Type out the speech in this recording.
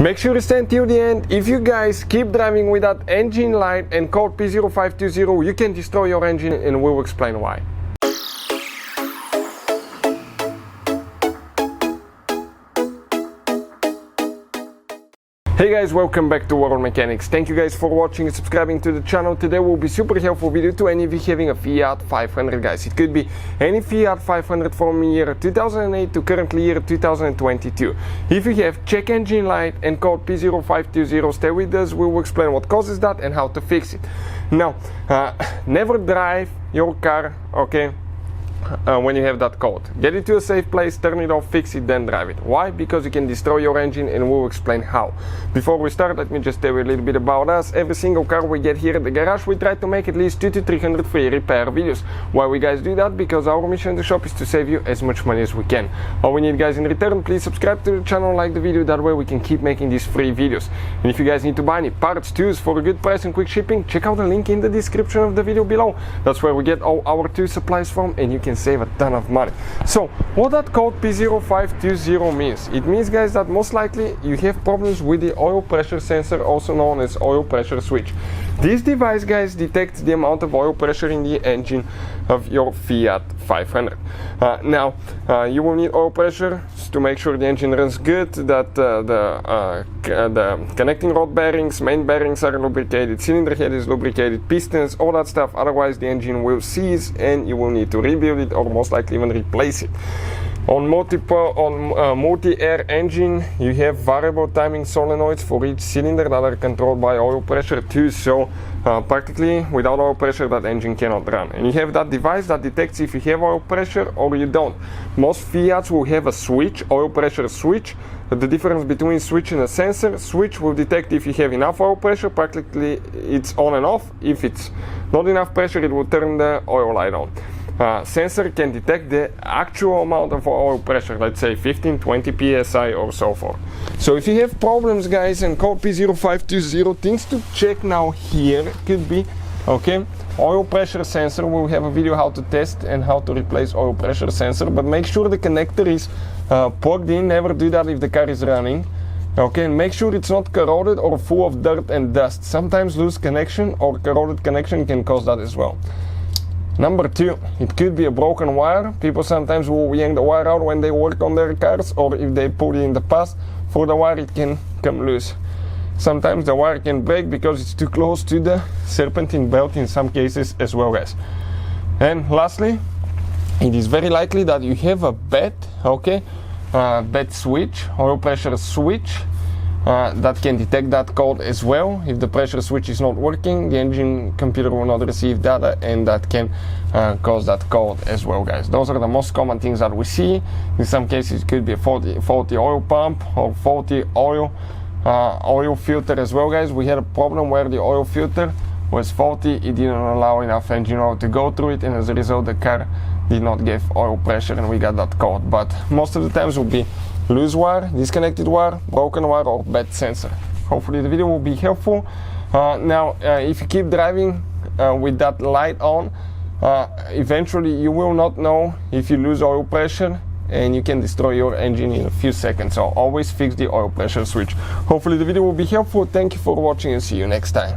Make sure you stay until the end. If you guys keep driving with that engine light and code P0520, you can destroy your engine, and we will explain why. Hey guys, welcome back to World Mechanics. Thank you guys for watching and subscribing to the channel. Today will be super helpful video to any of you having a Fiat 500, guys. It could be any Fiat 500 from year 2008 to currently year 2022. If you have check engine light and code P0520, stay with us. We will explain what causes that and how to fix it. Now, never drive your car, okay, when you have that code. Get it to a safe place, turn it off, fix it, then drive it. Why? Because you can destroy your engine, and we'll explain how. Before we start, let me just tell you a little bit about us. Every single car we get here at the garage, we try to make at least 200 to 300 free repair videos. Why we guys do that? Because our mission in the shop is to save you as much money as we can. All we need, guys, in return, please subscribe to the channel, like the video, that way we can keep making these free videos. And if you guys need to buy any parts, tools for a good price and quick shipping, check out the link in the description of the video below. That's where we get all our tool supplies from, and you can save a ton of money. So what that code P0520 means? It means, guys, that most likely you have problems with the oil pressure sensor, also known as oil pressure switch. This device, guys, detects the amount of oil pressure in the engine of your Fiat 500. Now you will need oil pressure to make sure the engine runs good, that the connecting rod bearings, main bearings are lubricated, cylinder head is lubricated, pistons, all that stuff. Otherwise the engine will seize and you will need to rebuild it, or most likely even replace it. On multi-air engine, you have variable timing solenoids for each cylinder that are controlled by oil pressure too. So practically without oil pressure that engine cannot run. And you have that device that detects if you have oil pressure or you don't. Most Fiats will have a switch, oil pressure switch. The difference between switch and a sensor: switch will detect if you have enough oil pressure, practically it's on and off. If it's not enough pressure, it will turn the oil light on. Sensor can detect the actual amount of oil pressure, let's say 15-20 psi or so forth. So if you have problems, guys, and code P0520, things to check now here could be, okay, oil pressure sensor. We'll have a video how to test and how to replace oil pressure sensor, but make sure the connector is plugged in. Never do that if the car is running. Okay, and make sure it's not corroded or full of dirt and dust. Sometimes loose connection or corroded connection can cause that as well. Number two, it could be a broken wire. People sometimes will yank the wire out when they work on their cars, or if they put it in the past for the wire, it can come loose. Sometimes the wire can break because it's too close to the serpentine belt in some cases as well, guys. And lastly, it is very likely that you have a bad switch, oil pressure switch, that can detect that code as well. If the pressure switch is not working, the engine computer will not receive data, and that can cause that code as well, guys. Those are the most common things that we see. In some cases it could be a faulty oil pump or faulty oil filter as well, guys. We had a problem where the oil filter was faulty. It didn't allow enough engine oil to go through it, and as a result the car did not give oil pressure, and we got that code. But most of the times will be loose wire, disconnected wire, broken wire, or bad sensor. Hopefully the video will be helpful. Now if you keep driving with that light on, eventually you will not know if you lose oil pressure, and you can destroy your engine in a few seconds. So always fix the oil pressure switch. Hopefully the video will be helpful. Thank you for watching, and see you next time.